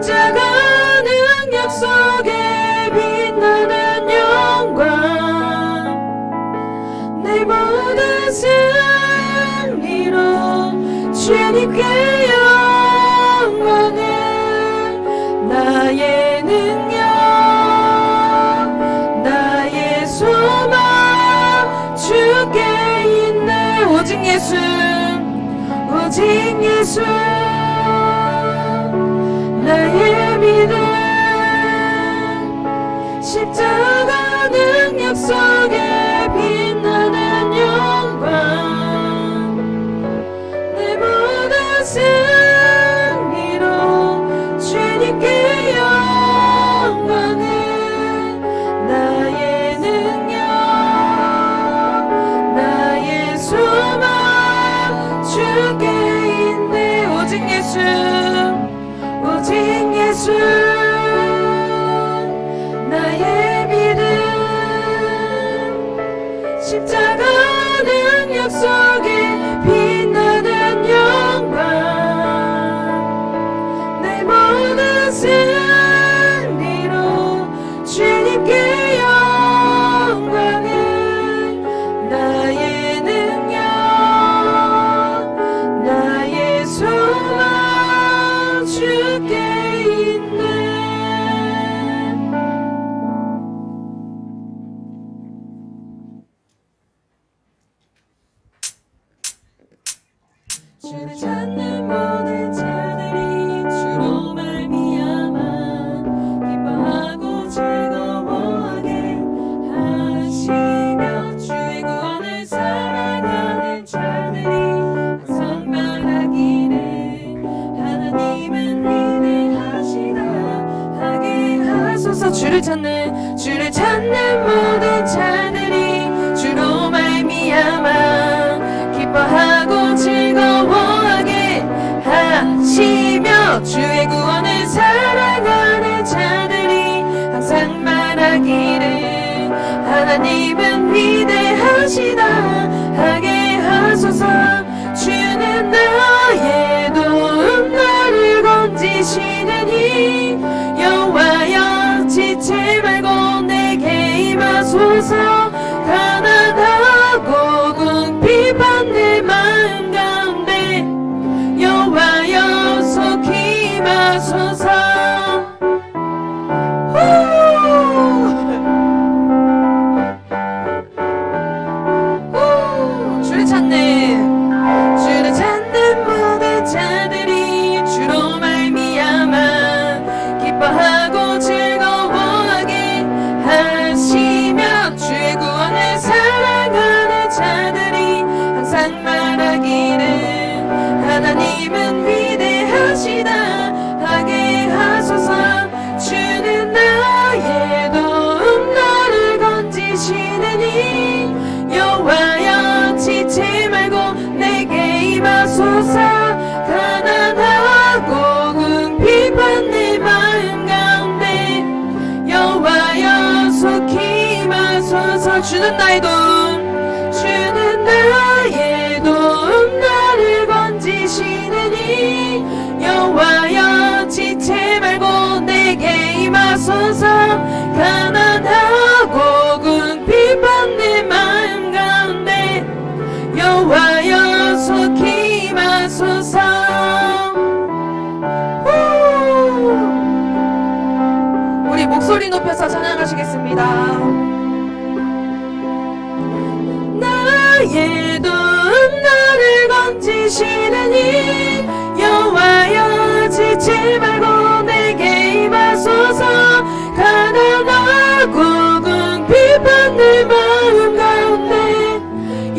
십자가 능력 속에 빛나는 영광 내 모든 승리로 주님께 영광을 나의 능력 나의 소망 주께 있네 오직 예수 오직 예수 나의 믿음 십자가 능력 속에 빛나는 영광 내 모든 승리로 주님께 영광을 나의 능력 나의 소망 주께 있네 오직 예수 오직 예수 나의 믿음 십자가 능력 속에 빛나는 영광 내 모든 승리로 주님께 영광을 나의 능력 나의 소망 주께 있네 주를 찾는 모든 자들이 주로 말미암아 기뻐하고 즐거워하게 하시며 주의 구원을 사랑하는 자들이 항상 말하기를 하나님은 위대하시다 하게 하소서 주를 찾는 모든 자들이 주로 말미암아 기뻐하고 즐거워하게 하시며 주의 구원을 사랑하는 자들이 항상 말하기를 하나님은 위대하시다 하게 하소서 주는 나의 도움 나를 건지시느니 여호와여 지체 말고 내게 임하소서 가난하고 궁핍한 내 마음 가운데 여호와여 속히 임하소서 주를 찾는 모든 자들이 주로 말미암아 기뻐하고 즐거워하게 하시며 주의 구원을 사랑하는 자들이 항상 말하기를 하나님은 위대하시다 하게 하소서 주는 나의 도움 나를 건지시느니 여호와여 지체 말고 내게 임하소서 가난하고 궁핍한 내 마음 가운데 여호와여 속히 임하소서 주는 나의 도움 나를 건지시느니 여호와여 지체 말고 내게 임하소서 가난하고 궁핍한 내 마음 가운데 여호와여 속히 임하소서 우리 목소리 높여서 찬양하시겠습니다. 나의 도움 나를 건지시느니 여호와여 지체 말고 내게 임하소서 가난하고 궁핍한 내 마음 가운데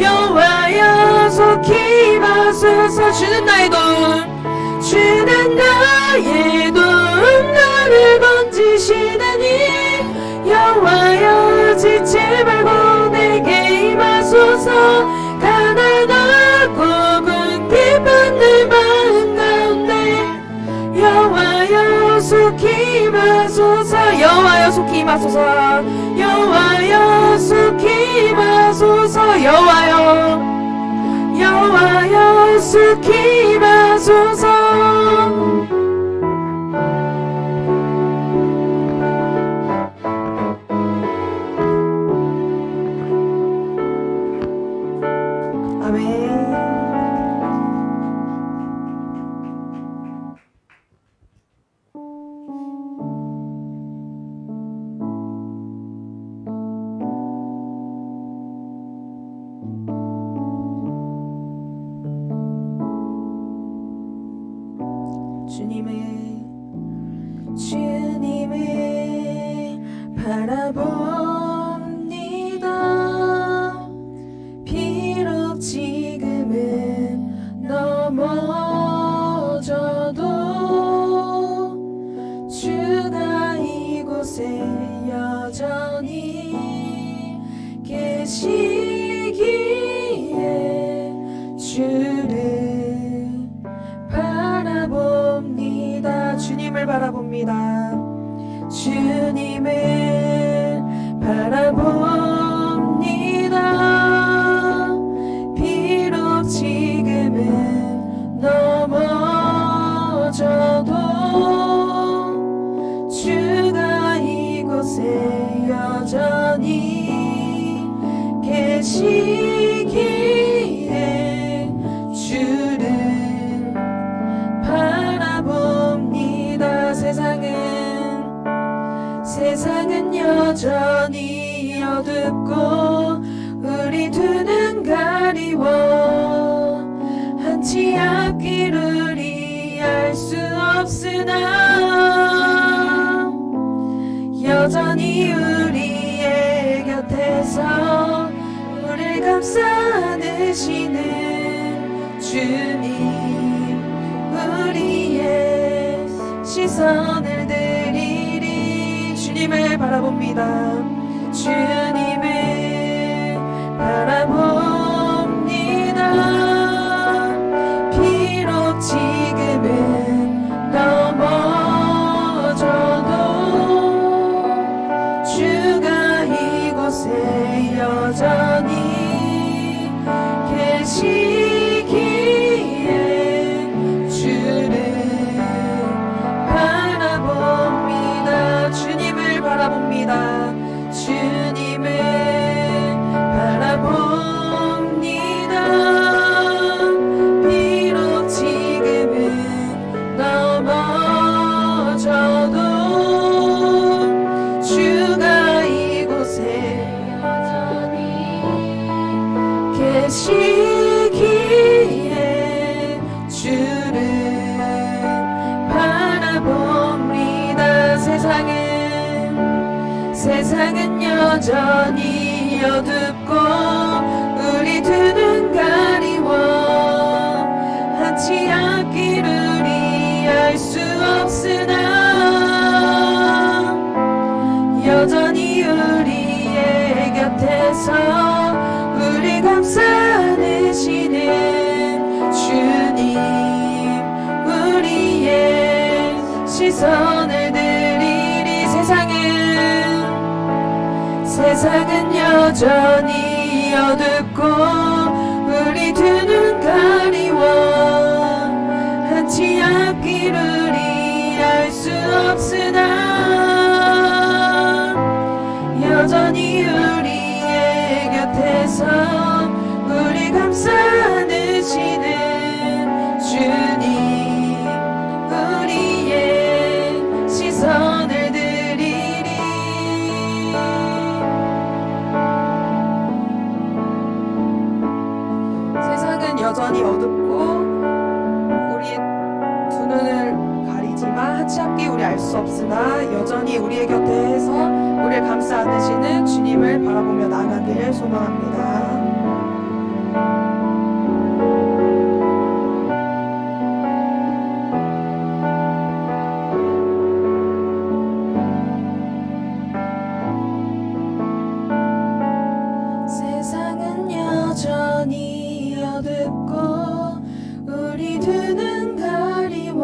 여호와여 속히 임하소서 주는 나의 도움 나를 건지시느니 여호와여 지체 말고 내게 임하소서 가난하고 궁핍한 내 마음 가운데 여호와여 속히 임하소서 여호와여 속히 임하소서 여호와여 속히 임하소서 여호와여 속히 임하소서 주님을 바라봅니다. 비록 지금은 넘어져도 주가 이곳에 여전히 계시기에 주를 바라봅니다. 주님을 바라봅니다. 주님을 바라봅니다. 비록 지금은 넘어져도 주가 이곳에 여전히 계시기에 주를 바라봅니다. 세상은 여전히 어둡고 우리 두 눈 가리워 한치 앞길을 이해할 수 없으나 여전히 우리의 곁에서 우리를 감싸 안으시는 주님, 우리의 시선을 드리리. 주님을 바라봅니다. 주님을 바라봅니다. 비록 지금은 넘어져도 주가 이곳에 여전히 계시기에 주를 바라봅니다. 주님을 바라봅니다. 주님을 바라봅니다. 비록 지금은 넘어져도 주가 이곳에 여전히 계시기에 주를 바라봅니다. 세상은 여전히 어둡고 우리 두 눈 가리워 한치 앞길을 이해할 수 없으나 여전히 우리의 곁에서 우리 감싸 안으시는 주님, 우리의 시선을 드리리. 세상은 여전히 어둡고 우리 두 눈 가리워 한치 앞길을 이해할 수 없으나 여전히 우리의 곁에서 우리 감싸 안으시는 주님, 우리의 시선을 드리리. 세상은 여전히 어둡고 우리의 두 눈을 가리지만 한치 앞길 우리 알 수 없으나 여전히 우리의 곁에서 우리를 감싸 안으시는 주님을 바라보며 나아가길 소망합니다. 세상은 여전히 어둡고 우리 두 눈 가리워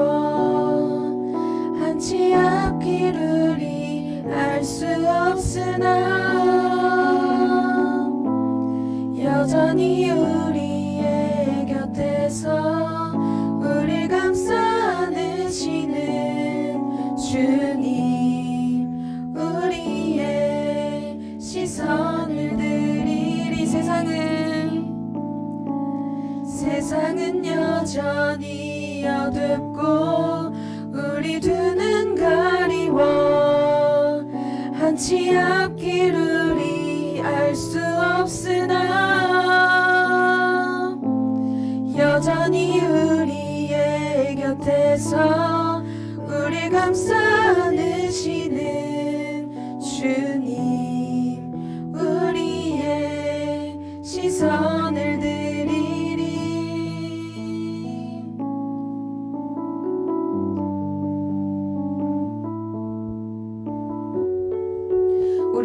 한치 앞길을 이해할 수 없으나 여전히 우리의 곁에서 우리 감싸 안으시는 주님, 우리의 시선을 드리리. 세상은 여전히 어둡고 우리 두 눈 가리워 한치 앞길을 이해할 수 없으나 여전히 우리의 곁에서 우리 감싸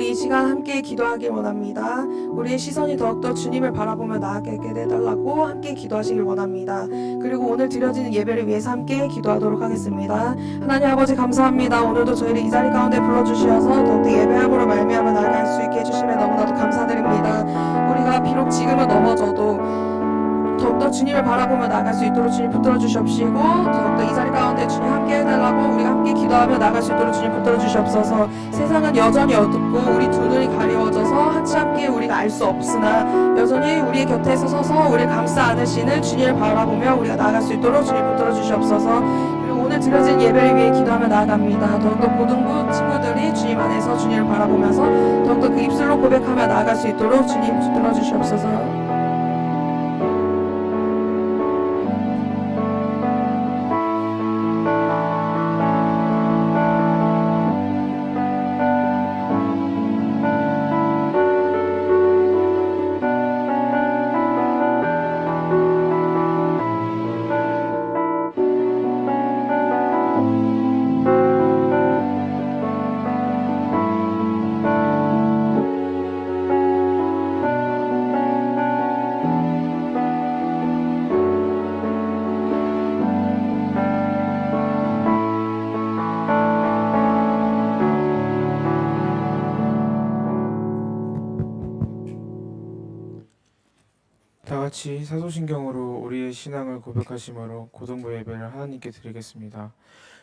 우리 이 시간 함께 기도하길 원합니다. 우리의 시선이 더욱더 주님을 바라보며 나아가게 해달라고 함께 기도하시길 원합니다. 그리고 오늘 드려지는 예배를 위해서 함께 기도하도록 하겠습니다. 하나님 아버지 감사합니다. 오늘도 저희를 이 자리 가운데 불러주셔서 더욱더 예배함으로 말미암아 나아갈 수 있게 해주심에 너무나도 감사드립니다. 우리가 비록 지금은 넘어져도 더욱더 주님을 바라보며 나아갈 수 있도록 주님 붙들어 주시옵시고, 더욱더 이 자리 가운데 주님 함께 해달라고 우리가 함께 기도하며 나아갈 수 있도록 주님 붙들어 주시옵소서. 세상은 여전히 어둡고 우리 두 눈이 가리워져서 한치 함께 우리가 알 수 없으나 여전히 우리의 곁에서 서서 우리를 감싸 안으시는 주님을 바라보며 우리가 나아갈 수 있도록 주님 붙들어 주시옵소서. 그리고 오늘 드려진 예배를 위해 기도하며 나아갑니다. 더욱더 고등부 친구들이 주님 안에서 주님을 바라보면서 더욱더 그 입술로 고백하며 나아갈 수 있도록 주님 붙들어 주시옵소서. 다같이 사도신경으로 우리의 신앙을 고백하심으로 고등부 예배를 하나님께 드리겠습니다.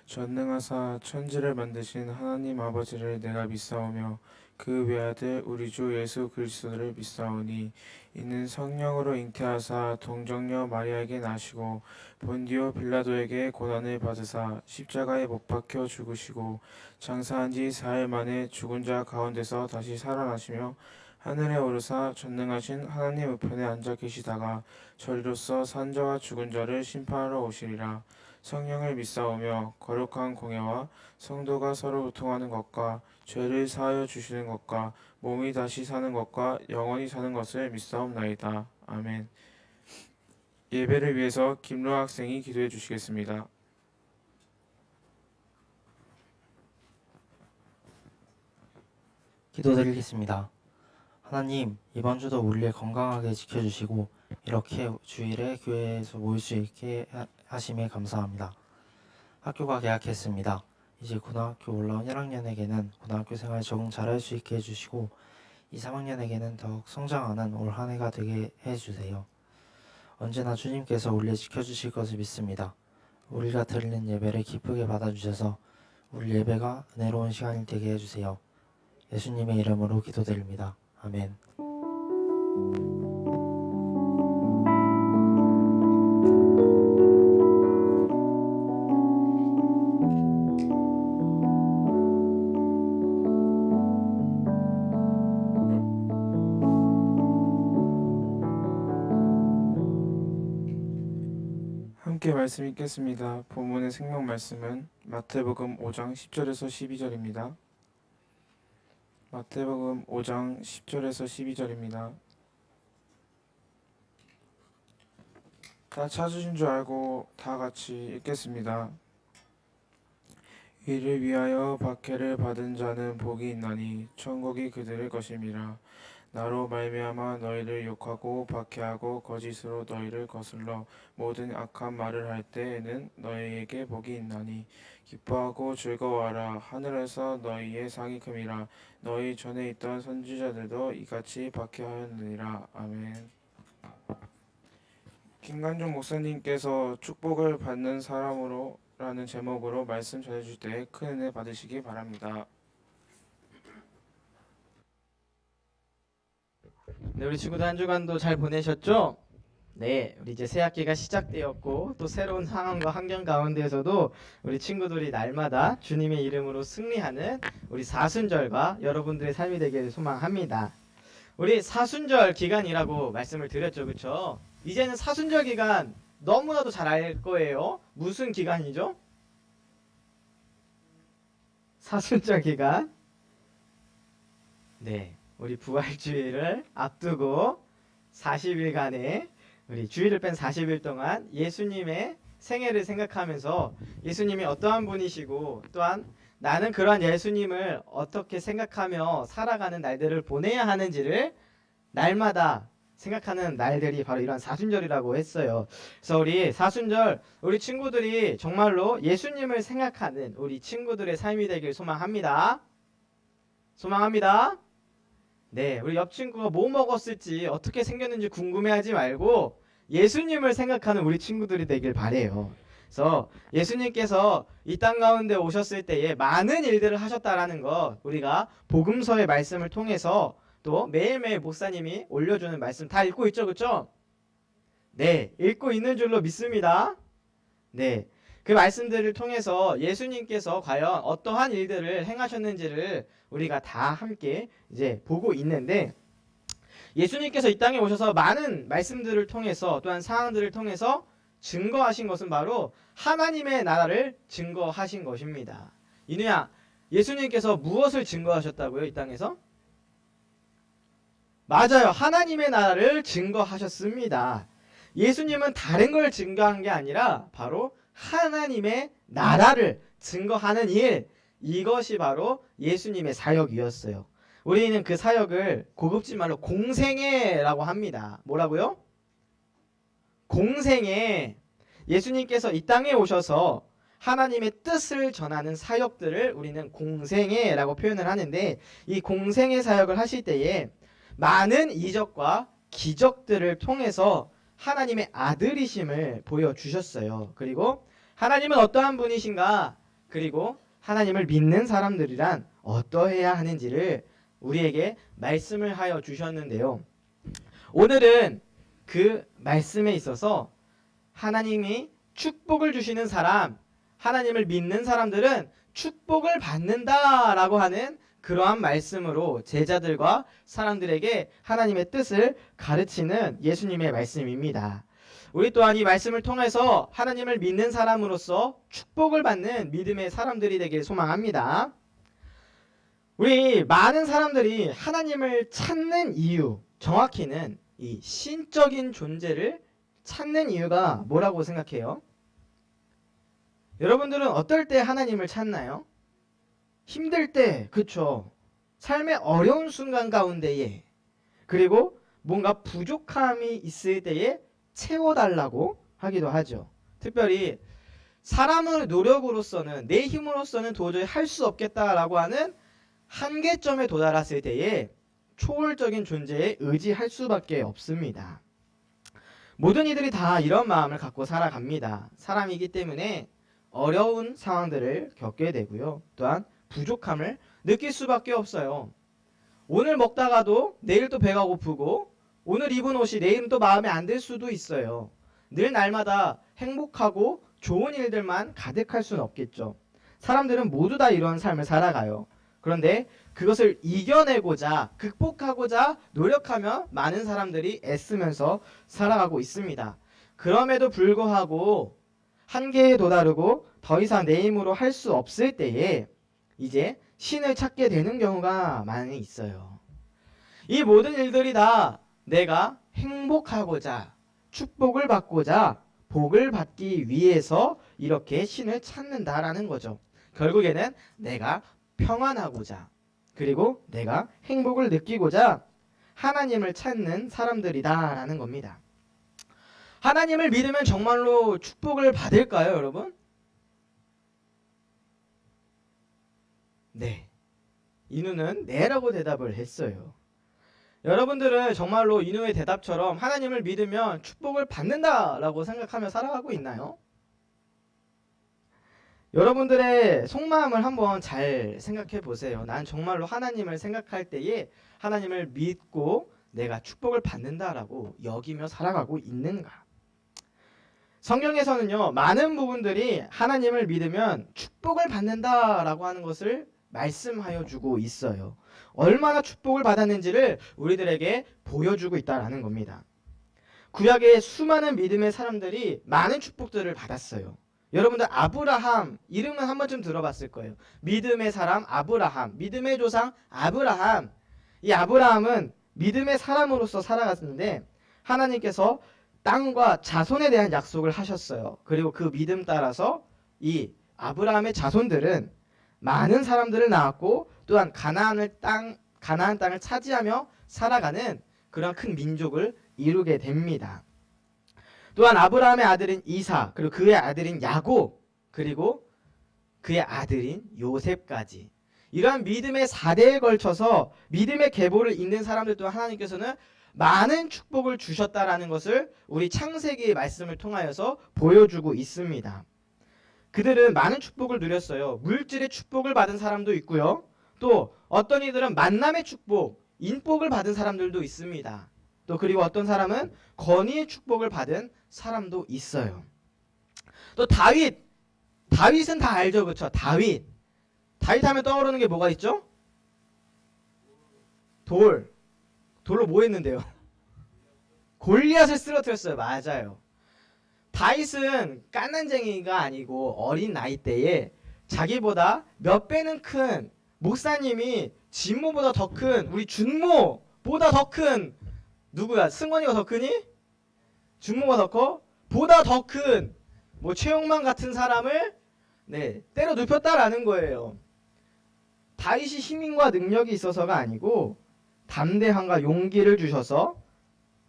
전능하사 천지를 만드신 하나님 아버지를 내가 믿사오며 그 외아들 우리 주 예수 그리스도를 믿사오니 이는 성령으로 잉태하사 동정녀 마리아에게 나시고 본디오 빌라도에게 고난을 받으사 십자가에 못 박혀 죽으시고 장사한 지 4일 만에 죽은 자 가운데서 다시 살아나시며 하늘에 오르사 전능하신 하나님 우편에 앉아 계시다가 저리로서 산 자와 죽은 자를 심판하러 오시리라. 성령을 믿사오며 거룩한 공예와 성도가 서로 교통하는 것과 죄를 사하여 주시는 것과 몸이 다시 사는 것과 영원히 사는 것을 믿사옵나이다. 아멘. 예배를 위해서 김로아 학생이 기도해 주시겠습니다. 기도드리겠습니다. 하나님, 이번 주도 우리를 건강하게 지켜주시고 이렇게 주일에 교회에서 모일 수 있게 하심에 감사합니다. 학교가 개학했습니다. 이제 고등학교 올라온 1학년에게는 고등학교 생활 적응 잘할 수 있게 해주시고 2, 3학년에게는 더욱 성장하는 올 한 해가 되게 해주세요. 언제나 주님께서 우리를 지켜주실 것을 믿습니다. 우리가 드리는 예배를 기쁘게 받아주셔서 우리 예배가 은혜로운 시간이 되게 해주세요. 예수님의 이름으로 기도드립니다. 아멘. 함께 말씀 읽겠습니다. 본문의 생명 말씀은 마태복음 5장 10절에서 12절입니다. 마태복음 5장 10절에서 12절입니다. 다 찾으신 줄 알고 다 같이 읽겠습니다. 이를 위하여 박해를 받은 자는 복이 있나니 천국이 그들의 것임이라. 나로 말미암아 너희를 욕하고 박해하고 거짓으로 너희를 거슬러 모든 악한 말을 할 때에는 너희에게 복이 있나니 기뻐하고 즐거워하라. 하늘에서 너희의 상이 큼이라. 너희 전에 있던 선지자들도 이같이 박해하였느니라. 아멘. 김관종 목사님께서 축복을 받는 사람으로 라는 제목으로 말씀 전해주실 때 큰 은혜 받으시기 바랍니다. 네, 우리 친구들 한 주간도 잘 보내셨죠? 네, 우리 이제 새 학기가 시작되었고 또 새로운 상황과 환경 가운데에서도 우리 친구들이 날마다 주님의 이름으로 승리하는 우리 사순절과 여러분들의 삶이 되기를 소망합니다. 우리 사순절 기간이라고 말씀을 드렸죠, 그렇죠? 이제는 사순절 기간 너무나도 잘 알 거예요. 무슨 기간이죠? 사순절 기간. 네, 우리 부활주일을 앞두고 40일간의 우리 주일을 뺀 40일 동안 예수님의 생애를 생각하면서 예수님이 어떠한 분이시고 또한 나는 그러한 예수님을 어떻게 생각하며 살아가는 날들을 보내야 하는지를 날마다 생각하는 날들이 바로 이런 사순절이라고 했어요. 그래서 우리 사순절 우리 친구들이 정말로 예수님을 생각하는 우리 친구들의 삶이 되길 소망합니다. 소망합니다. 네, 우리 옆 친구가 뭐 먹었을지 어떻게 생겼는지 궁금해하지 말고 예수님을 생각하는 우리 친구들이 되길 바래요. 그래서 예수님께서 이 땅 가운데 오셨을 때에 많은 일들을 하셨다라는 것 우리가 복음서의 말씀을 통해서 또 매일매일 목사님이 올려주는 말씀 다 읽고 있죠, 그렇죠? 네, 읽고 있는 줄로 믿습니다. 네, 그 말씀들을 통해서 예수님께서 과연 어떠한 일들을 행하셨는지를 우리가 다 함께 이제 보고 있는데 예수님께서 이 땅에 오셔서 많은 말씀들을 통해서 또한 상황들을 통해서 증거하신 것은 바로 하나님의 나라를 증거하신 것입니다. 이누야, 예수님께서 무엇을 증거하셨다고요, 이 땅에서? 맞아요. 하나님의 나라를 증거하셨습니다. 예수님은 다른 걸 증거한 게 아니라 바로 하나님의 나라를 증거하는 일, 이것이 바로 예수님의 사역이었어요. 우리는 그 사역을 고급진 말로 공생애라고 합니다. 뭐라고요? 공생애. 예수님께서 이 땅에 오셔서 하나님의 뜻을 전하는 사역들을 우리는 공생애라고 표현을 하는데 이 공생애 사역을 하실 때에 많은 이적과 기적들을 통해서 하나님의 아들이심을 보여주셨어요. 그리고 하나님은 어떠한 분이신가? 그리고 하나님을 믿는 사람들이란 어떠해야 하는지를 우리에게 말씀을 하여 주셨는데요. 오늘은 그 말씀에 있어서 하나님이 축복을 주시는 사람, 하나님을 믿는 사람들은 축복을 받는다라고 하는 그러한 말씀으로 제자들과 사람들에게 하나님의 뜻을 가르치는 예수님의 말씀입니다. 우리 또한 이 말씀을 통해서 하나님을 믿는 사람으로서 축복을 받는 믿음의 사람들이 되길 소망합니다. 우리 많은 사람들이 하나님을 찾는 이유, 정확히는 이 신적인 존재를 찾는 이유가 뭐라고 생각해요? 여러분들은 어떨 때 하나님을 찾나요? 힘들 때, 그쵸? 삶의 어려운 순간 가운데에 그리고 뭔가 부족함이 있을 때에 채워달라고 하기도 하죠. 특별히 사람의 노력으로서는 내 힘으로서는 도저히 할 수 없겠다라고 하는 한계점에 도달했을 때에 초월적인 존재에 의지할 수밖에 없습니다. 모든 이들이 다 이런 마음을 갖고 살아갑니다. 사람이기 때문에 어려운 상황들을 겪게 되고요. 또한 부족함을 느낄 수밖에 없어요. 오늘 먹다가도 내일 또 배가 고프고 오늘 입은 옷이 내일은 또 마음에 안 들 수도 있어요. 늘 날마다 행복하고 좋은 일들만 가득할 수는 없겠죠. 사람들은 모두 다 이런 삶을 살아가요. 그런데 그것을 이겨내고자 극복하고자 노력하며 많은 사람들이 애쓰면서 살아가고 있습니다. 그럼에도 불구하고 한계에 도다르고 더 이상 내 힘으로 할 수 없을 때에 이제 신을 찾게 되는 경우가 많이 있어요. 이 모든 일들이 다 내가 행복하고자 축복을 받고자 복을 받기 위해서 이렇게 신을 찾는다라는 거죠. 결국에는 내가 평안하고자 그리고 내가 행복을 느끼고자 하나님을 찾는 사람들이다라는 겁니다. 하나님을 믿으면 정말로 축복을 받을까요, 여러분? 네. 인우는 네라고 대답을 했어요. 여러분들은 정말로 인우의 대답처럼 하나님을 믿으면 축복을 받는다라고 생각하며 살아가고 있나요? 여러분들의 속마음을 한번 잘 생각해 보세요. 난 정말로 하나님을 생각할 때에 하나님을 믿고 내가 축복을 받는다라고 여기며 살아가고 있는가? 성경에서는요, 많은 부분들이 하나님을 믿으면 축복을 받는다라고 하는 것을 말씀하여 주고 있어요. 얼마나 축복을 받았는지를 우리들에게 보여주고 있다라는 겁니다. 구약의 수많은 믿음의 사람들이 많은 축복들을 받았어요. 여러분들 아브라함 이름은 한 번쯤 들어봤을 거예요. 믿음의 사람 아브라함, 믿음의 조상 아브라함. 이 아브라함은 믿음의 사람으로서 살아갔는데 하나님께서 땅과 자손에 대한 약속을 하셨어요. 그리고 그 믿음 따라서 이 아브라함의 자손들은 많은 사람들을 낳았고 또한 가나안 땅을 차지하며 살아가는 그런 큰 민족을 이루게 됩니다. 또한 아브라함의 아들인 이삭, 그리고 그의 아들인 야곱, 그리고 그의 아들인 요셉까지 이러한 믿음의 4대에 걸쳐서 믿음의 계보를 잇는 사람들 또한 하나님께서는 많은 축복을 주셨다라는 것을 우리 창세기의 말씀을 통하여서 보여주고 있습니다. 그들은 많은 축복을 누렸어요. 물질의 축복을 받은 사람도 있고요. 또 어떤 이들은 만남의 축복, 인복을 받은 사람들도 있습니다. 또 그리고 어떤 사람은 건의의 축복을 받은 사람도 있어요. 또 다윗은 다 알죠, 그렇죠? 다윗 하면 떠오르는 게 뭐가 있죠? 돌로 뭐 했는데요? 골리앗을 쓰러뜨렸어요. 맞아요. 다윗은 깐난쟁이가 아니고 어린 나이 때에 자기보다 몇 배는 큰 목사님이 진모보다 더 큰 우리 준모보다 더 큰 누구야? 승원이가 더 크니? 준모가 더 커? 보다 더 큰 뭐 최용만 같은 사람을 때려 눕혔다라는 거예요. 다윗이 힘과 능력이 있어서가 아니고 담대함과 용기를 주셔서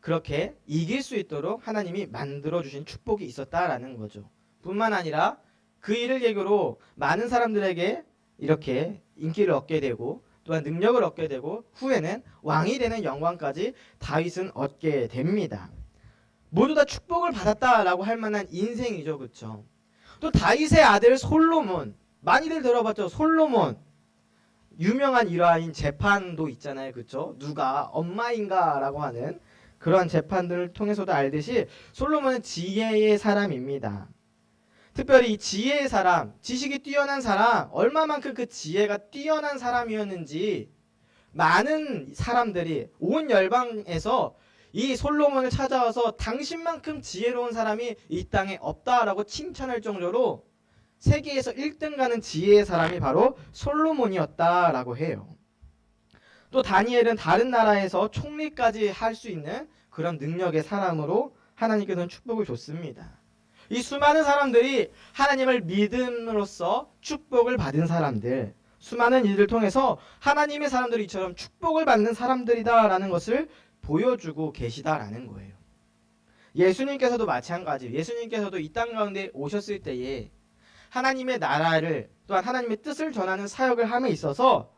그렇게 이길 수 있도록 하나님이 만들어주신 축복이 있었다라는 거죠. 뿐만 아니라 그 일을 계기로 많은 사람들에게 이렇게 인기를 얻게 되고 또한 능력을 얻게 되고 후에는 왕이 되는 영광까지 다윗은 얻게 됩니다. 모두 다 축복을 받았다라고 할 만한 인생이죠. 그렇죠? 또 다윗의 아들 솔로몬, 많이들 들어봤죠. 솔로몬 유명한 일화인 재판도 있잖아요. 그렇죠? 누가 엄마인가라고 하는 그러한 재판들을 통해서도 알듯이 솔로몬은 지혜의 사람입니다. 특별히 이 지혜의 사람, 지식이 뛰어난 사람, 얼마만큼 그 지혜가 뛰어난 사람이었는지 많은 사람들이 온 열방에서 이 솔로몬을 찾아와서 당신만큼 지혜로운 사람이 이 땅에 없다라고 칭찬할 정도로 세계에서 1등 가는 지혜의 사람이 바로 솔로몬이었다라고 해요. 또 다니엘은 다른 나라에서 총리까지 할 수 있는 그런 능력의 사람으로 하나님께서는 축복을 줬습니다. 이 수많은 사람들이 하나님을 믿음으로써 축복을 받은 사람들, 수많은 일을 통해서 하나님의 사람들이 이처럼 축복을 받는 사람들이다라는 것을 보여주고 계시다라는 거예요. 예수님께서도 마찬가지, 예수님께서도 이 땅 가운데 오셨을 때에 하나님의 나라를 또한 하나님의 뜻을 전하는 사역을 함에 있어서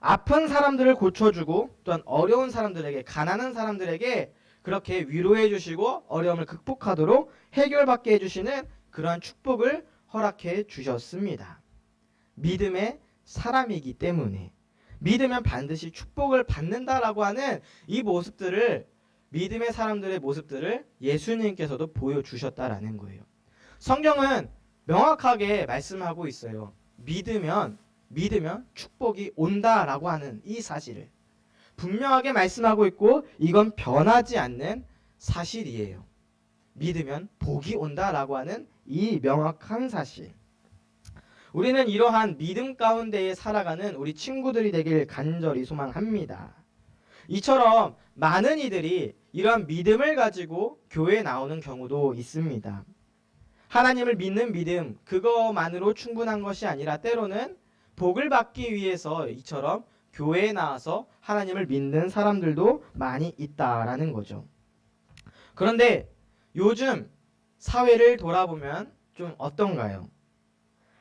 아픈 사람들을 고쳐주고 또한 어려운 사람들에게, 가난한 사람들에게 그렇게 위로해 주시고 어려움을 극복하도록 해결받게 해주시는 그러한 축복을 허락해 주셨습니다. 믿음의 사람이기 때문에 믿으면 반드시 축복을 받는다라고 하는 이 모습들을, 믿음의 사람들의 모습들을 예수님께서도 보여주셨다라는 거예요. 성경은 명확하게 말씀하고 있어요. 믿으면 축복이 온다라고 하는 이 사실을 분명하게 말씀하고 있고 이건 변하지 않는 사실이에요. 믿으면 복이 온다라고 하는 이 명확한 사실. 우리는 이러한 믿음 가운데에 살아가는 우리 친구들이 되길 간절히 소망합니다. 이처럼 많은 이들이 이러한 믿음을 가지고 교회에 나오는 경우도 있습니다. 하나님을 믿는 믿음, 그것만으로 충분한 것이 아니라 때로는 복을 받기 위해서 이처럼 교회에 나와서 하나님을 믿는 사람들도 많이 있다라는 거죠. 그런데 요즘 사회를 돌아보면 좀 어떤가요?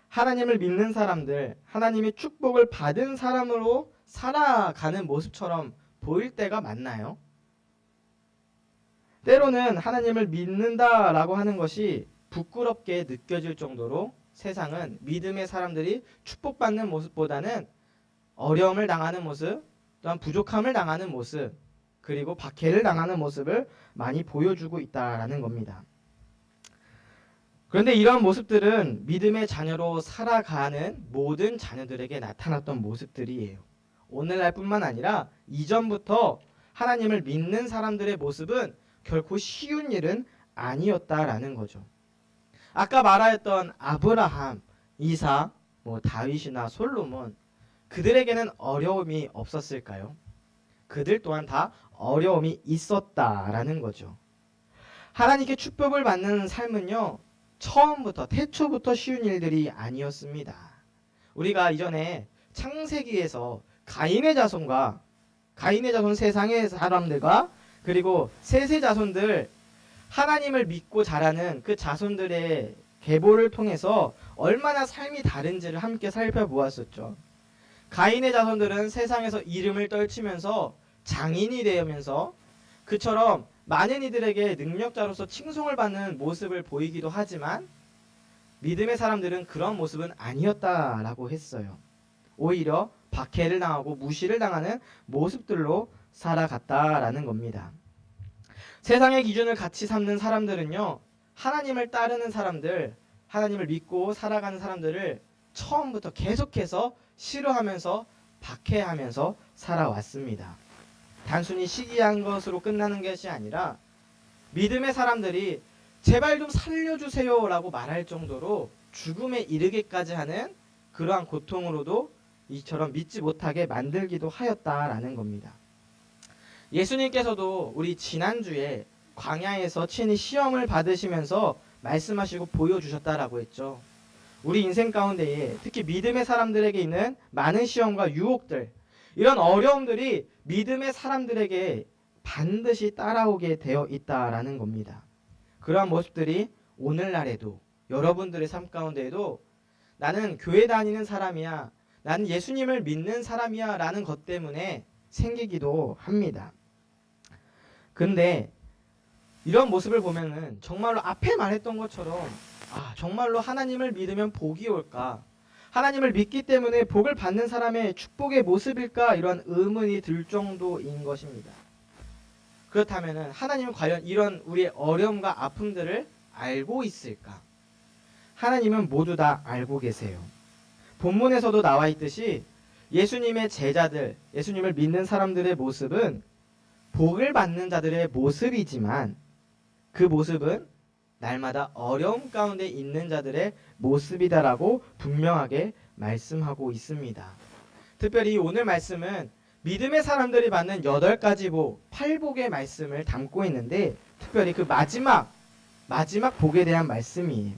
하나님을 믿는 사람들, 하나님의 축복을 받은 사람으로 살아가는 모습처럼 보일 때가 많나요? 때로는 하나님을 믿는다라고 하는 것이 부끄럽게 느껴질 정도로 세상은 믿음의 사람들이 축복받는 모습보다는 어려움을 당하는 모습, 또한 부족함을 당하는 모습, 그리고 박해를 당하는 모습을 많이 보여주고 있다라는 겁니다. 그런데 이러한 모습들은 믿음의 자녀로 살아가는 모든 자녀들에게 나타났던 모습들이에요. 오늘날뿐만 아니라 이전부터 하나님을 믿는 사람들의 모습은 결코 쉬운 일은 아니었다라는 거죠. 아까 말하였던 아브라함, 이삭, 다윗이나 솔로몬, 그들에게는 어려움이 없었을까요? 그들 또한 다 어려움이 있었다라는 거죠. 하나님께 축복을 받는 삶은요, 처음부터 태초부터 쉬운 일들이 아니었습니다. 우리가 이전에 창세기에서 가인의 자손 세상의 사람들과 그리고 셋의 자손들 하나님을 믿고 자라는 그 자손들의 계보를 통해서 얼마나 삶이 다른지를 함께 살펴보았었죠. 가인의 자손들은 세상에서 이름을 떨치면서 장인이 되면서 그처럼 많은 이들에게 능력자로서 칭송을 받는 모습을 보이기도 하지만 믿음의 사람들은 그런 모습은 아니었다라고 했어요. 오히려 박해를 당하고 무시를 당하는 모습들로 살아갔다라는 겁니다. 세상의 기준을 같이 삼는 사람들은요, 하나님을 따르는 사람들, 하나님을 믿고 살아가는 사람들을 처음부터 계속해서 싫어하면서 박해하면서 살아왔습니다. 단순히 시기한 것으로 끝나는 것이 아니라 믿음의 사람들이 제발 좀 살려주세요 라고 말할 정도로 죽음에 이르기까지 하는 그러한 고통으로도 이처럼 믿지 못하게 만들기도 하였다라는 겁니다. 예수님께서도 우리 지난주에 광야에서 친히 시험을 받으시면서 말씀하시고 보여주셨다라고 했죠. 우리 인생 가운데에 특히 믿음의 사람들에게 있는 많은 시험과 유혹들, 이런 어려움들이 믿음의 사람들에게 반드시 따라오게 되어 있다라는 겁니다. 그러한 모습들이 오늘날에도 여러분들의 삶 가운데에도 나는 교회 다니는 사람이야, 나는 예수님을 믿는 사람이야 라는 것 때문에 생기기도 합니다. 근데 이런 모습을 보면은 정말로 앞에 말했던 것처럼 정말로 하나님을 믿으면 복이 올까? 하나님을 믿기 때문에 복을 받는 사람의 축복의 모습일까? 이런 의문이 들 정도인 것입니다. 그렇다면은 하나님은 과연 이런 우리의 어려움과 아픔들을 알고 있을까? 하나님은 모두 다 알고 계세요. 본문에서도 나와 있듯이 예수님의 제자들, 예수님을 믿는 사람들의 모습은 복을 받는 자들의 모습이지만 그 모습은 날마다 어려움 가운데 있는 자들의 모습이다라고 분명하게 말씀하고 있습니다. 특별히 오늘 말씀은 믿음의 사람들이 받는 8가지 복, 8복의 말씀을 담고 있는데 특별히 그 마지막 복에 대한 말씀이에요.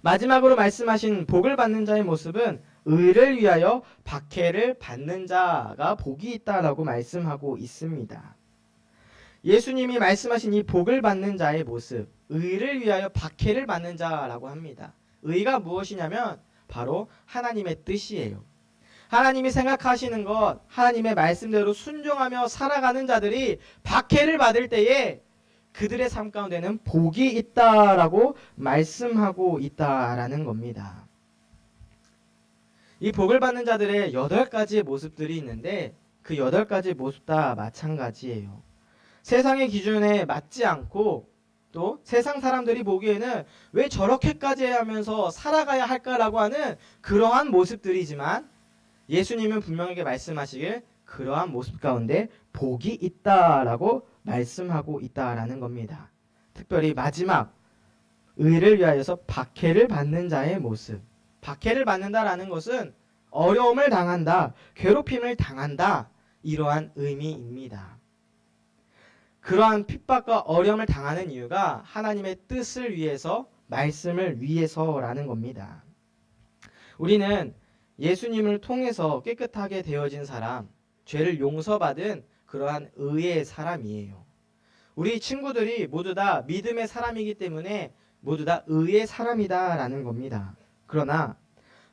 마지막으로 말씀하신 복을 받는 자의 모습은 의를 위하여 박해를 받는 자가 복이 있다라고 말씀하고 있습니다. 예수님이 말씀하신 이 복을 받는 자의 모습, 의를 위하여 박해를 받는 자라고 합니다. 의가 무엇이냐면 바로 하나님의 뜻이에요. 하나님이 생각하시는 것, 하나님의 말씀대로 순종하며 살아가는 자들이 박해를 받을 때에 그들의 삶 가운데는 복이 있다라고 말씀하고 있다라는 겁니다. 이 복을 받는 자들의 8가지의 모습들이 있는데 그 8가지 모습 다 마찬가지예요. 세상의 기준에 맞지 않고 또 세상 사람들이 보기에는 왜 저렇게까지 하면서 살아가야 할까라고 하는 그러한 모습들이지만 예수님은 분명하게 말씀하시길 그러한 모습 가운데 복이 있다라고 말씀하고 있다라는 겁니다. 특별히 마지막 의를 위하여서 박해를 받는 자의 모습. 박해를 받는다라는 것은 어려움을 당한다, 괴롭힘을 당한다, 이러한 의미입니다. 그러한 핍박과 어려움을 당하는 이유가 하나님의 뜻을 위해서, 말씀을 위해서라는 겁니다. 우리는 예수님을 통해서 깨끗하게 되어진 사람, 죄를 용서받은 그러한 의의 사람이에요. 우리 친구들이 모두 다 믿음의 사람이기 때문에 모두 다 의의 사람이다라는 겁니다. 그러나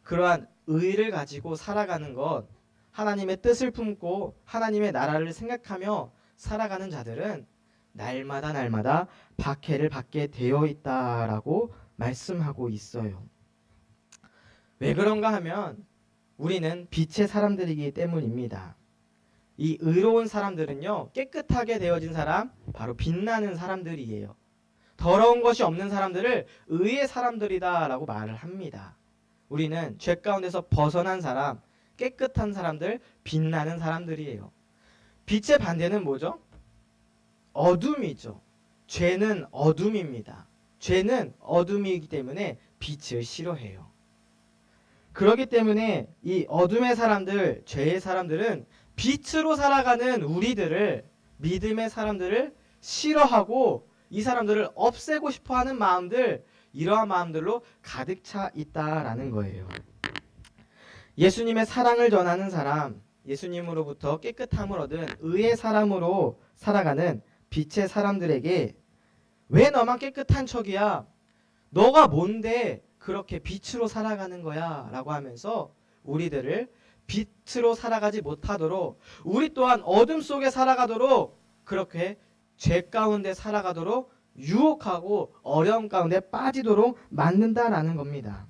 그러한 의를 가지고 살아가는 것, 하나님의 뜻을 품고 하나님의 나라를 생각하며 살아가는 자들은 날마다 박해를 받게 되어 있다라고 말씀하고 있어요. 왜 그런가 하면 우리는 빛의 사람들이기 때문입니다. 이 의로운 사람들은요, 깨끗하게 되어진 사람, 바로 빛나는 사람들이에요. 더러운 것이 없는 사람들을 의의 사람들이다라고 말을 합니다. 우리는 죄 가운데서 벗어난 사람, 깨끗한 사람들, 빛나는 사람들이에요. 빛의 반대는 뭐죠? 어둠이죠. 죄는 어둠입니다. 죄는 어둠이기 때문에 빛을 싫어해요. 그렇기 때문에 이 어둠의 사람들, 죄의 사람들은 빛으로 살아가는 우리들을, 믿음의 사람들을 싫어하고 이 사람들을 없애고 싶어하는 마음들, 이러한 마음들로 가득 차 있다라는 거예요. 예수님의 사랑을 전하는 사람, 예수님으로부터 깨끗함을 얻은 의의 사람으로 살아가는 빛의 사람들에게 왜 너만 깨끗한 척이야? 너가 뭔데 그렇게 빛으로 살아가는 거야? 라고 하면서 우리들을 빛으로 살아가지 못하도록, 우리 또한 어둠 속에 살아가도록, 그렇게 죄 가운데 살아가도록 유혹하고 어려움 가운데 빠지도록 만든다라는 겁니다.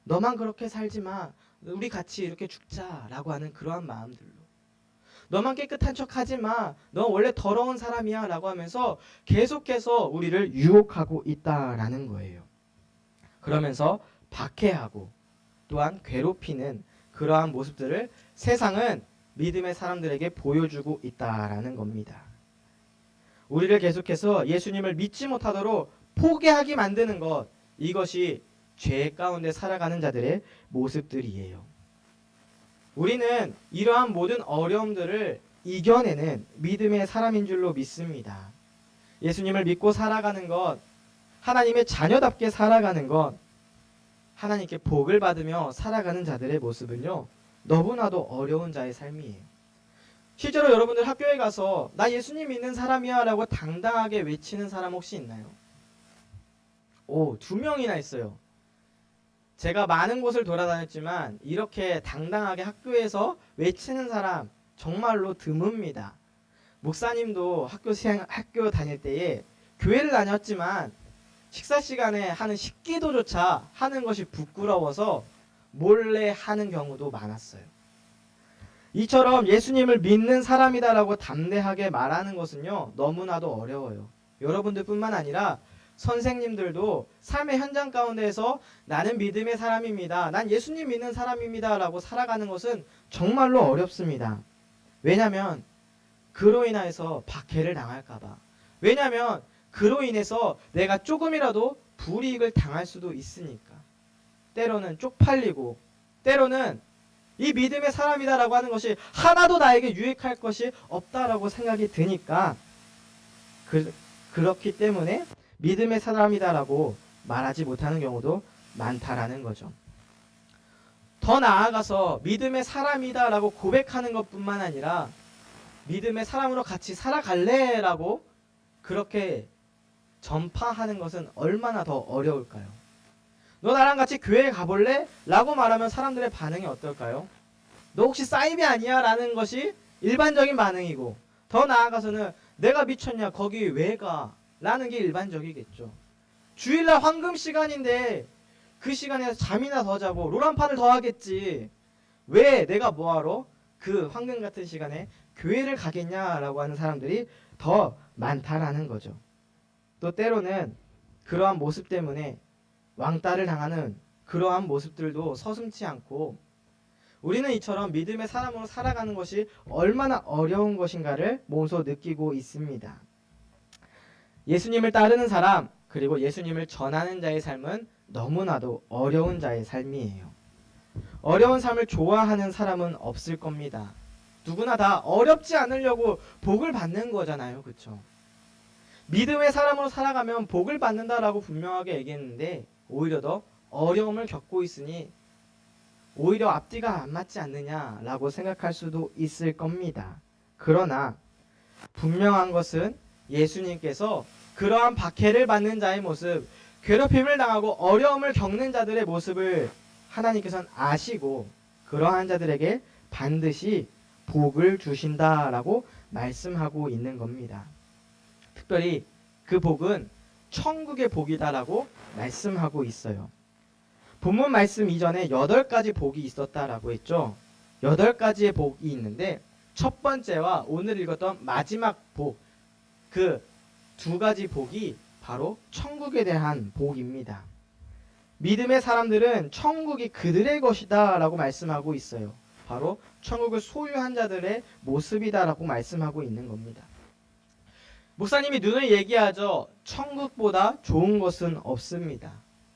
너만 그렇게 살지 마. 우리 같이 이렇게 죽자라고 하는 그러한 마음들로. 너만 깨끗한 척 하지 마. 너 원래 더러운 사람이야 라고 하면서 계속해서 우리를 유혹하고 있다라는 거예요. 그러면서 박해하고 또한 괴롭히는 그러한 모습들을 세상은 믿음의 사람들에게 보여주고 있다라는 겁니다. 우리를 계속해서 예수님을 믿지 못하도록 포기하게 만드는 것, 이것이 죄 가운데 살아가는 자들의 모습들이에요. 우리는 이러한 모든 어려움들을 이겨내는 믿음의 사람인 줄로 믿습니다. 예수님을 믿고 살아가는 것, 하나님의 자녀답게 살아가는 것, 하나님께 복을 받으며 살아가는 자들의 모습은요, 너무나도 어려운 자의 삶이에요. 실제로 여러분들 학교에 가서 나 예수님 믿는 사람이야 라고 당당하게 외치는 사람 혹시 있나요? 오, 2명이나 있어요. 제가 많은 곳을 돌아다녔지만 이렇게 당당하게 학교에서 외치는 사람 정말로 드뭅니다. 목사님도 학교 다닐 때에 교회를 다녔지만 식사 시간에 하는 식기도조차 하는 것이 부끄러워서 몰래 하는 경우도 많았어요. 이처럼 예수님을 믿는 사람이다라고 담대하게 말하는 것은요, 너무나도 어려워요. 여러분들뿐만 아니라 선생님들도 삶의 현장 가운데에서 나는 믿음의 사람입니다. 난 예수님 믿는 사람입니다. 라고 살아가는 것은 정말로 어렵습니다. 왜냐하면 그로 인해서 박해를 당할까봐. 왜냐하면 그로 인해서 내가 조금이라도 불이익을 당할 수도 있으니까. 때로는 쪽팔리고, 때로는 이 믿음의 사람이다라고 하는 것이 하나도 나에게 유익할 것이 없다라고 생각이 드니까 그렇기 때문에 믿음의 사람이다라고 말하지 못하는 경우도 많다라는 거죠. 더 나아가서 믿음의 사람이다라고 고백하는 것뿐만 아니라 믿음의 사람으로 같이 살아갈래라고 그렇게 전파하는 것은 얼마나 더 어려울까요? 너 나랑 같이 교회에 가볼래? 라고 말하면 사람들의 반응이 어떨까요? 너 혹시 사이비 아니야? 라는 것이 일반적인 반응이고, 더 나아가서는 내가 미쳤냐? 거기 왜 가? 라는 게 일반적이겠죠. 주일날 황금 시간인데 그 시간에 잠이나 더 자고 롤한판을 더 하겠지. 왜 내가 뭐하러 그 황금 같은 시간에 교회를 가겠냐라고 하는 사람들이 더 많다라는 거죠. 또 때로는 그러한 모습 때문에 왕따를 당하는 그러한 모습들도 서슴지 않고, 우리는 이처럼 믿음의 사람으로 살아가는 것이 얼마나 어려운 것인가를 몸소 느끼고 있습니다. 예수님을 따르는 사람, 그리고 예수님을 전하는 자의 삶은 너무나도 어려운 자의 삶이에요. 어려운 삶을 좋아하는 사람은 없을 겁니다. 누구나 다 어렵지 않으려고 복을 받는 거잖아요. 그렇죠? 믿음의 사람으로 살아가면 복을 받는다라고 분명하게 얘기했는데 오히려 더 어려움을 겪고 있으니 오히려 앞뒤가 안 맞지 않느냐라고 생각할 수도 있을 겁니다. 그러나 분명한 것은 예수님께서 그러한 박해를 받는 자의 모습, 괴롭힘을 당하고 어려움을 겪는 자들의 모습을 하나님께서는 아시고 그러한 자들에게 반드시 복을 주신다라고 말씀하고 있는 겁니다. 특별히 그 복은 천국의 복이다라고 말씀하고 있어요. 본문 말씀 이전에 8가지 복이 있었다라고 했죠. 8가지의 복이 있는데 첫 번째와 오늘 읽었던 마지막 복, 그 2가지 복이 바로 천국에 대한 복입니다. 믿음의 사람들은 천국이 그들의 것이다 라고 말씀하고 있어요. 바로 천국을 소유한 자들의 모습이다 라고 말씀하고 있는 겁니다. 목사님이 눈을 얘기하죠. 천국보다 좋은 것은 없습니다.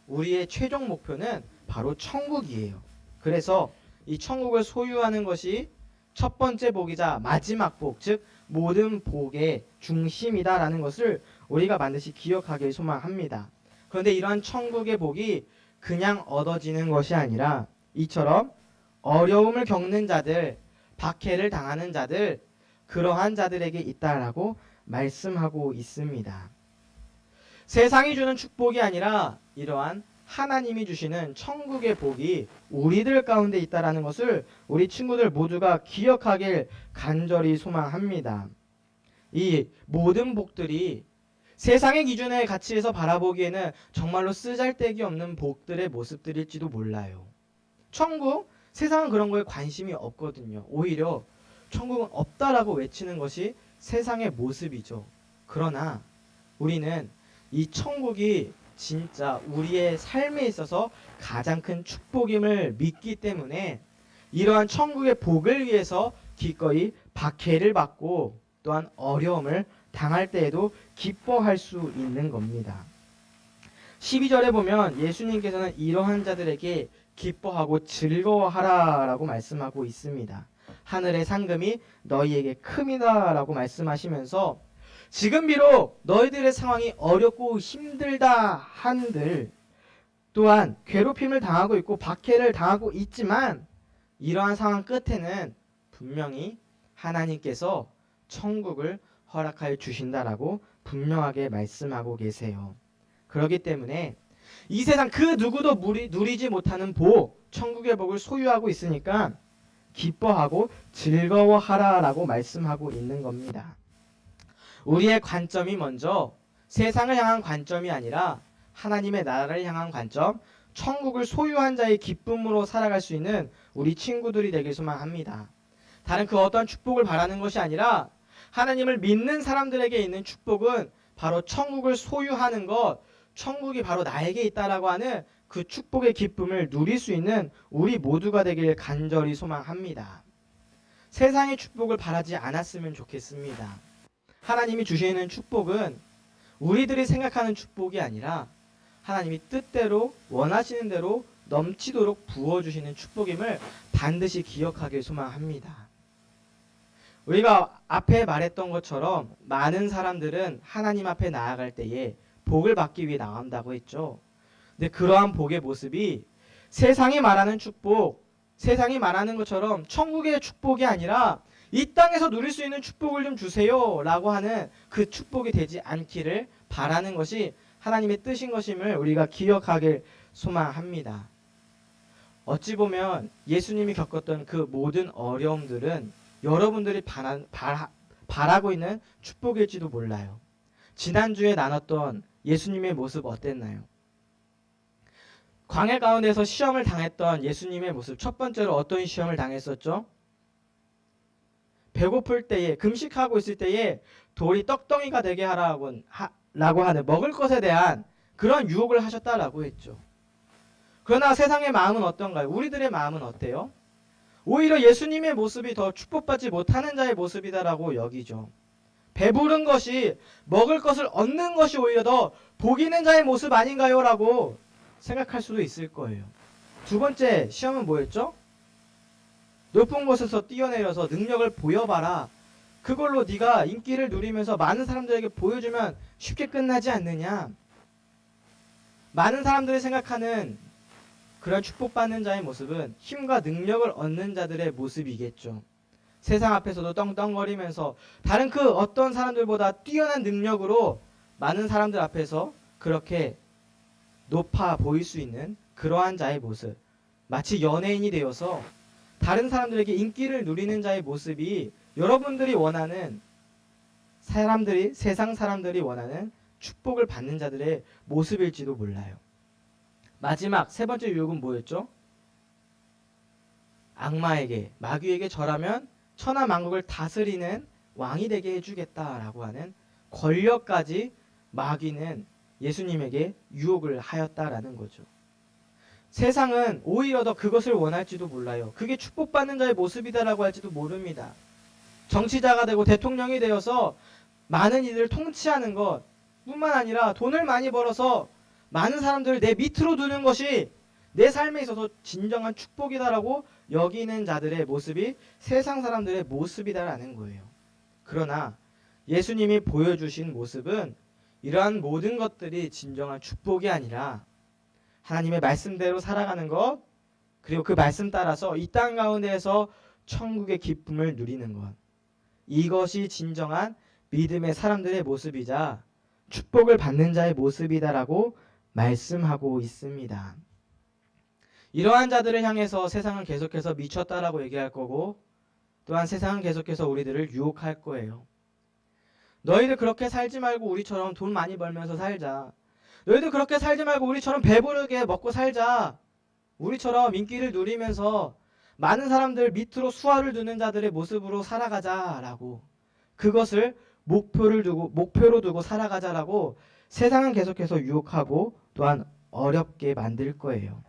우리의 최종 목표는 바로 천국이에요. 그래서 이 천국을 소유하는 것이 첫 번째 복이자 마지막 복, 즉 모든 복의 중심이다라는 것을 우리가 반드시 기억하길 소망합니다. 그런데 이러한 천국의 복이 그냥 얻어지는 것이 아니라 이처럼 어려움을 겪는 자들, 박해를 당하는 자들, 그러한 자들에게 있다라고 말씀하고 있습니다. 세상이 주는 축복이 아니라 이러한 하나님이 주시는 천국의 복이 우리들 가운데 있다라는 것을 우리 친구들 모두가 기억하길 간절히 소망합니다. 이 모든 복들이 세상의 기준에 가치에서 바라보기에는 정말로 쓰잘데기 없는 복들의 모습들일지도 몰라요. 천국, 세상은 그런 거에 관심이 없거든요. 오히려 천국은 없다라고 외치는 것이 세상의 모습이죠. 그러나 우리는 이 천국이 진짜 우리의 삶에 있어서 가장 큰 축복임을 믿기 때문에 이러한 천국의 복을 위해서 기꺼이 박해를 받고 또한 어려움을 당할 때에도 기뻐할 수 있는 겁니다. 12절에 보면 예수님께서는 이러한 자들에게 기뻐하고 즐거워하라 라고 말씀하고 있습니다. 하늘의 상금이 너희에게 큼이다 라고 말씀하시면서 지금 비록 너희들의 상황이 어렵고 힘들다 한들 또한 괴롭힘을 당하고 있고 박해를 당하고 있지만 이러한 상황 끝에는 분명히 하나님께서 천국을 허락하여 주신다라고 분명하게 말씀하고 계세요. 그렇기 때문에 이 세상 그 누구도 누리지 못하는 복, 천국의 복을 소유하고 있으니까 기뻐하고 즐거워하라라고 말씀하고 있는 겁니다. 우리의 관점이 먼저 세상을 향한 관점이 아니라 하나님의 나라를 향한 관점, 천국을 소유한 자의 기쁨으로 살아갈 수 있는 우리 친구들이 되길 소망합니다. 다른 그 어떤 축복을 바라는 것이 아니라 하나님을 믿는 사람들에게 있는 축복은 바로 천국을 소유하는 것, 천국이 바로 나에게 있다라고 하는 그 축복의 기쁨을 누릴 수 있는 우리 모두가 되길 간절히 소망합니다. 세상의 축복을 바라지 않았으면 좋겠습니다. 하나님이 주시는 축복은 우리들이 생각하는 축복이 아니라 하나님이 뜻대로 원하시는 대로 넘치도록 부어주시는 축복임을 반드시 기억하길 소망합니다. 우리가 앞에 말했던 것처럼 많은 사람들은 하나님 앞에 나아갈 때에 복을 받기 위해 나간다고 했죠. 근데 그러한 복의 모습이 세상이 말하는 축복, 세상이 말하는 것처럼 천국의 축복이 아니라 이 땅에서 누릴 수 있는 축복을 좀 주세요 라고 하는 그 축복이 되지 않기를 바라는 것이 하나님의 뜻인 것임을 우리가 기억하길 소망합니다. 어찌 보면 예수님이 겪었던 그 모든 어려움들은 여러분들이 바라고 있는 축복일지도 몰라요. 지난주에 나눴던 예수님의 모습 어땠나요? 광야 가운데서 시험을 당했던 예수님의 모습, 첫 번째로 어떤 시험을 당했었죠? 배고플 때에, 금식하고 있을 때에 돌이 떡덩이가 되게 하라고 하는 먹을 것에 대한 그런 유혹을 하셨다라고 했죠. 그러나 세상의 마음은 어떤가요? 우리들의 마음은 어때요? 오히려 예수님의 모습이 더 축복받지 못하는 자의 모습이다라고 여기죠. 배부른 것이, 먹을 것을 얻는 것이 오히려 더 복 있는 자의 모습 아닌가요? 라고 생각할 수도 있을 거예요. 두 번째 시험은 뭐였죠? 높은 곳에서 뛰어내려서 능력을 보여봐라. 그걸로 네가 인기를 누리면서 많은 사람들에게 보여주면 쉽게 끝나지 않느냐. 많은 사람들이 생각하는 그런 축복받는 자의 모습은 힘과 능력을 얻는 자들의 모습이겠죠. 세상 앞에서도 떵떵거리면서 다른 그 어떤 사람들보다 뛰어난 능력으로 많은 사람들 앞에서 그렇게 높아 보일 수 있는 그러한 자의 모습, 마치 연예인이 되어서 다른 사람들에게 인기를 누리는 자의 모습이 여러분들이 원하는 세상 사람들이 원하는 축복을 받는 자들의 모습일지도 몰라요. 마지막 세 번째 유혹은 뭐였죠? 악마에게, 마귀에게 절하면 천하 만국을 다스리는 왕이 되게 해주겠다라고 하는 권력까지 마귀는 예수님에게 유혹을 하였다라는 거죠. 세상은 오히려 더 그것을 원할지도 몰라요. 그게 축복받는 자의 모습이다라고 할지도 모릅니다. 정치자가 되고 대통령이 되어서 많은 이들을 통치하는 것 뿐만 아니라 돈을 많이 벌어서 많은 사람들을 내 밑으로 두는 것이 내 삶에 있어서 진정한 축복이다라고 여기는 자들의 모습이 세상 사람들의 모습이다라는 거예요. 그러나 예수님이 보여주신 모습은 이러한 모든 것들이 진정한 축복이 아니라 하나님의 말씀대로 살아가는 것, 그리고 그 말씀 따라서 이 땅 가운데에서 천국의 기쁨을 누리는 것. 이것이 진정한 믿음의 사람들의 모습이자 축복을 받는 자의 모습이다라고 말씀하고 있습니다. 이러한 자들을 향해서 세상은 계속해서 미쳤다라고 얘기할 거고 또한 세상은 계속해서 우리들을 유혹할 거예요. 너희들 그렇게 살지 말고 우리처럼 돈 많이 벌면서 살자. 너희들 그렇게 살지 말고 우리처럼 배부르게 먹고 살자. 우리처럼 인기를 누리면서 많은 사람들 밑으로 수하를 두는 자들의 모습으로 살아가자라고, 그것을 목표로 두고 살아가자라고 세상은 계속해서 유혹하고 또한 어렵게 만들 거예요.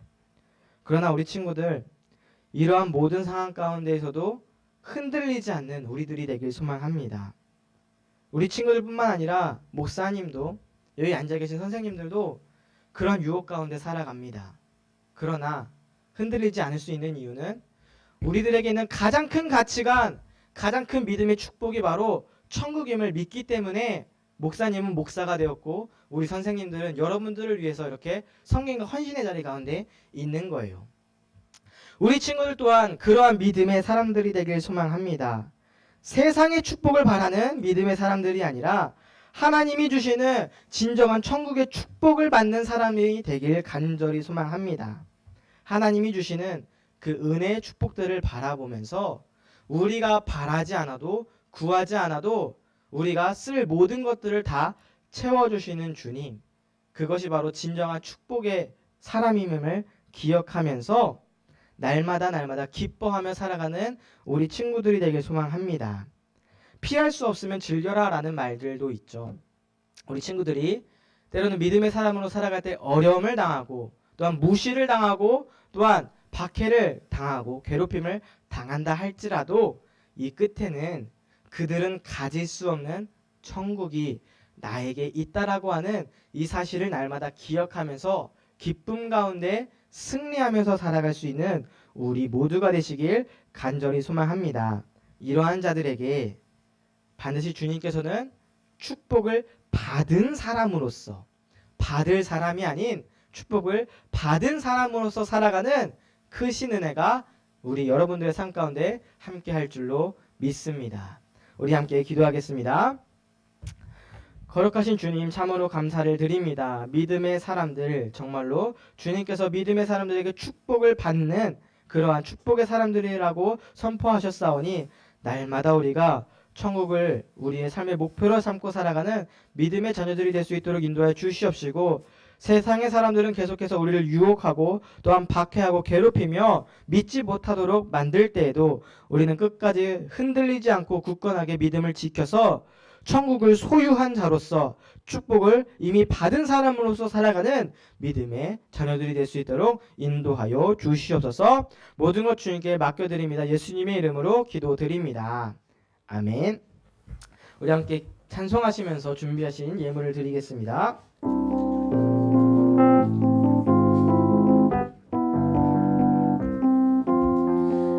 그러나 우리 친구들, 이러한 모든 상황 가운데에서도 흔들리지 않는 우리들이 되길 소망합니다. 우리 친구들뿐만 아니라 목사님도, 여기 앉아 계신 선생님들도 그런 유혹 가운데 살아갑니다. 그러나 흔들리지 않을 수 있는 이유는 우리들에게는 가장 큰 가치관, 가장 큰 믿음의 축복이 바로 천국임을 믿기 때문에 목사님은 목사가 되었고 우리 선생님들은 여러분들을 위해서 이렇게 성경과 헌신의 자리 가운데 있는 거예요. 우리 친구들 또한 그러한 믿음의 사람들이 되길 소망합니다. 세상의 축복을 바라는 믿음의 사람들이 아니라 하나님이 주시는 진정한 천국의 축복을 받는 사람이 되길 간절히 소망합니다. 하나님이 주시는 그 은혜의 축복들을 바라보면서 우리가 바라지 않아도, 구하지 않아도 우리가 쓸 모든 것들을 다 채워주시는 주님, 그것이 바로 진정한 축복의 사람임을 기억하면서 날마다 기뻐하며 살아가는 우리 친구들이 되길 소망합니다. 피할 수 없으면 즐겨라 라는 말들도 있죠. 우리 친구들이 때로는 믿음의 사람으로 살아갈 때 어려움을 당하고 또한 무시를 당하고 또한 박해를 당하고 괴롭힘을 당한다 할지라도 이 끝에는 그들은 가질 수 없는 천국이 나에게 있다라고 하는 이 사실을 날마다 기억하면서 기쁨 가운데 승리하면서 살아갈 수 있는 우리 모두가 되시길 간절히 소망합니다. 이러한 자들에게 반드시 주님께서는 축복을 받은 사람으로서, 받을 사람이 아닌 축복을 받은 사람으로서 살아가는 크신 은혜가 우리 여러분들의 삶 가운데 함께 할 줄로 믿습니다. 우리 함께 기도하겠습니다. 거룩하신 주님, 참으로 감사를 드립니다. 믿음의 사람들, 정말로 주님께서 믿음의 사람들에게 축복을 받는 그러한 축복의 사람들이라고 선포하셨사오니 날마다 우리가 천국을 우리의 삶의 목표로 삼고 살아가는 믿음의 자녀들이 될 수 있도록 인도하여 주시옵시고, 세상의 사람들은 계속해서 우리를 유혹하고 또한 박해하고 괴롭히며 믿지 못하도록 만들 때에도 우리는 끝까지 흔들리지 않고 굳건하게 믿음을 지켜서 천국을 소유한 자로서 축복을 이미 받은 사람으로서 살아가는 믿음의 자녀들이 될 수 있도록 인도하여 주시옵소서. 모든 것 주님께 맡겨드립니다. 예수님의 이름으로 기도드립니다. 아멘. 우리 함께 찬송하시면서 준비하신 예물을 드리겠습니다.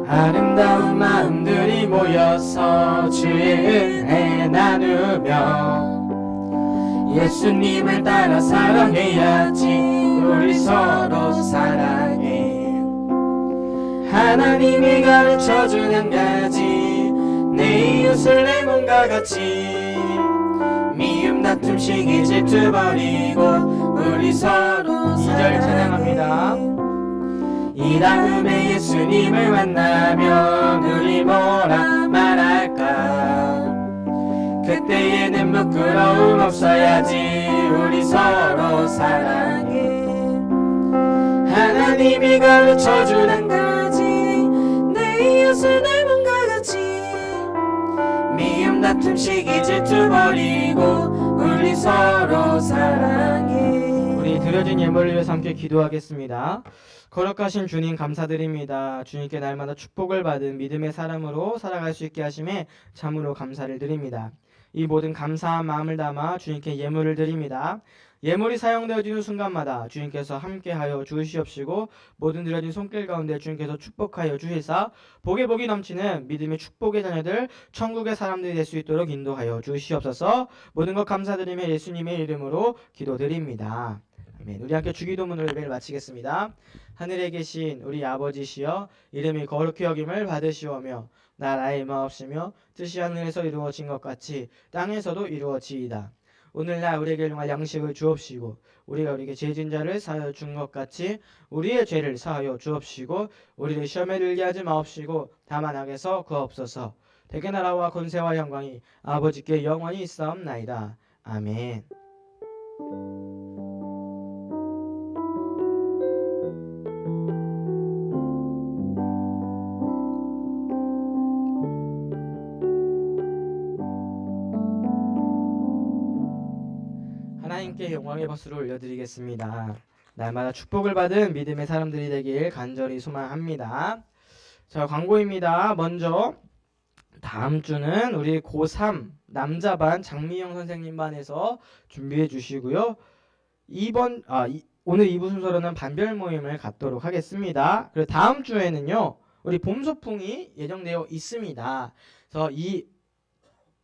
아름다운 마음들이 모여서 주의 은혜 나누며 예수님을 따라 사랑해야지. 우리 서로 사랑해. 하나님이 가르쳐준 한 가지, 내 이웃을 내 몸과 같이 미움 다툼 시기 질투 버리고 우리 서로 2절 찬양합니다. 이 다음에 예수님을 만나면 우리 뭐라 말할까? 그때에는 부끄러움 없어야지. 우리 서로 사랑해. 하나님이 가르쳐준 한 가지, 내 이웃을 내 몸과 같이 미움 다툼 시기 질투 버리고 우리 서로 사랑해. 우리 드려진 예물을 위해서 함께 기도하겠습니다. 거룩하신 주님 감사드립니다. 주님께 날마다 축복을 받은 믿음의 사람으로 살아갈 수 있게 하심에 참으로 감사를 드립니다. 이 모든 감사한 마음을 담아 주님께 예물을 드립니다. 예물이 사용되어지는 순간마다 주님께서 함께하여 주시옵시고 모든 드려진 손길 가운데 주님께서 축복하여 주시사 복에 복이 넘치는 믿음의 축복의 자녀들, 천국의 사람들이 될 수 있도록 인도하여 주시옵소서. 모든 것 감사드리며 예수님의 이름으로 기도드립니다. 아멘. 우리 함께 주기도문으로 예배를 마치겠습니다. 하늘에 계신 우리 아버지시여 이름이 거룩히 여김을 받으시오며 나라의 마옵시며 뜻이 하늘에서 이루어진 것 같이 땅에서도 이루어지이다. 오늘날 우리에게 일용할 양식을 주옵시고 우리가 우리에게 죄진 자를 사하여 준 것 같이 우리의 죄를 사하여 주옵시고 우리를 시험에 들게 하지 마옵시고 다만 악에서 구하옵소서. 대개 나라와 권세와 영광이 아버지께 영원히 있사옵나이다. 아멘. 하나님께 영광의 박수를 올려드리겠습니다. 날마다 축복을 받은 믿음의 사람들이 되길 간절히 소망합니다. 자, 광고입니다. 먼저 다음 주는 우리 고3 남자반 장미영 선생님 반에서 준비해 주시고요. 오늘 2부 순서로는 반별 모임을 갖도록 하겠습니다. 그리고 다음 주에는요. 우리 봄 소풍이 예정되어 있습니다. 그래서 이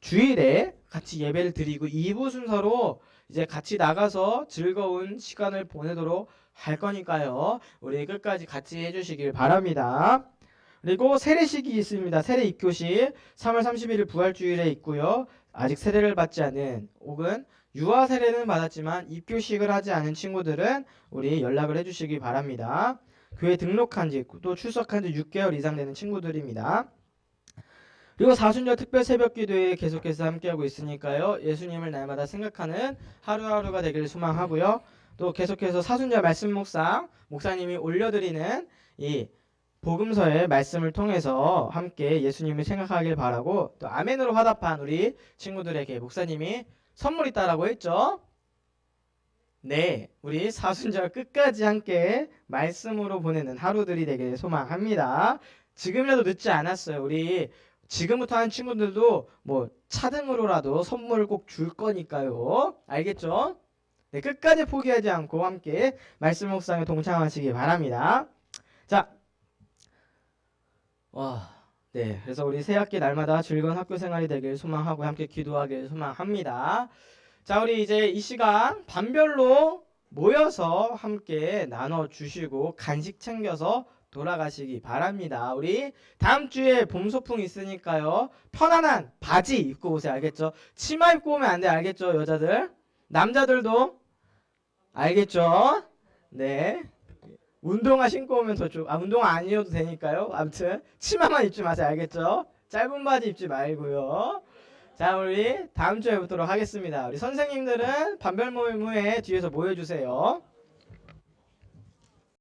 주일에 같이 예배를 드리고 2부 순서로 이제 같이 나가서 즐거운 시간을 보내도록 할 거니까요. 우리 끝까지 같이 해주시길 바랍니다. 그리고 세례식이 있습니다. 세례 입교식 3월 31일 부활주일에 있고요. 아직 세례를 받지 않은 혹은 유아 세례는 받았지만 입교식을 하지 않은 친구들은 우리 연락을 해주시기 바랍니다. 교회 등록한 지 또 출석한 지 6개월 이상 되는 친구들입니다. 그리고 사순절 특별 새벽기도에 계속해서 함께하고 있으니까요. 예수님을 날마다 생각하는 하루하루가 되기를 소망하고요. 또 계속해서 사순절 말씀 묵상 목사님이 올려드리는 이 복음서의 말씀을 통해서 함께 예수님을 생각하길 바라고 또 아멘으로 화답한 우리 친구들에게 목사님이 선물 있다라고 했죠. 네, 우리 사순절 끝까지 함께 말씀으로 보내는 하루들이 되길 소망합니다. 지금이라도 늦지 않았어요. 우리 지금부터 하는 친구들도 뭐 차등으로라도 선물을 꼭 줄 거니까요. 알겠죠? 네, 끝까지 포기하지 않고 함께 말씀 묵상에 동참하시기 바랍니다. 자, 네, 그래서 우리 새학기 날마다 즐거운 학교 생활이 되길 소망하고 함께 기도하길 소망합니다. 자, 우리 이제 이 시간 반별로 모여서 함께 나눠주시고 간식 챙겨서 돌아가시기 바랍니다. 우리 다음 주에 봄 소풍 있으니까요. 편안한 바지 입고 오세요. 알겠죠? 치마 입고 오면 안 돼. 알겠죠? 여자들. 남자들도 알겠죠? 네. 운동화 신고 오면 더 좋고 운동화 아니어도 되니까요. 아무튼 치마만 입지 마세요. 알겠죠? 짧은 바지 입지 말고요. 자, 우리 다음 주에 뵙도록 하겠습니다. 우리 선생님들은 반별 모임 후에 뒤에서 모여주세요.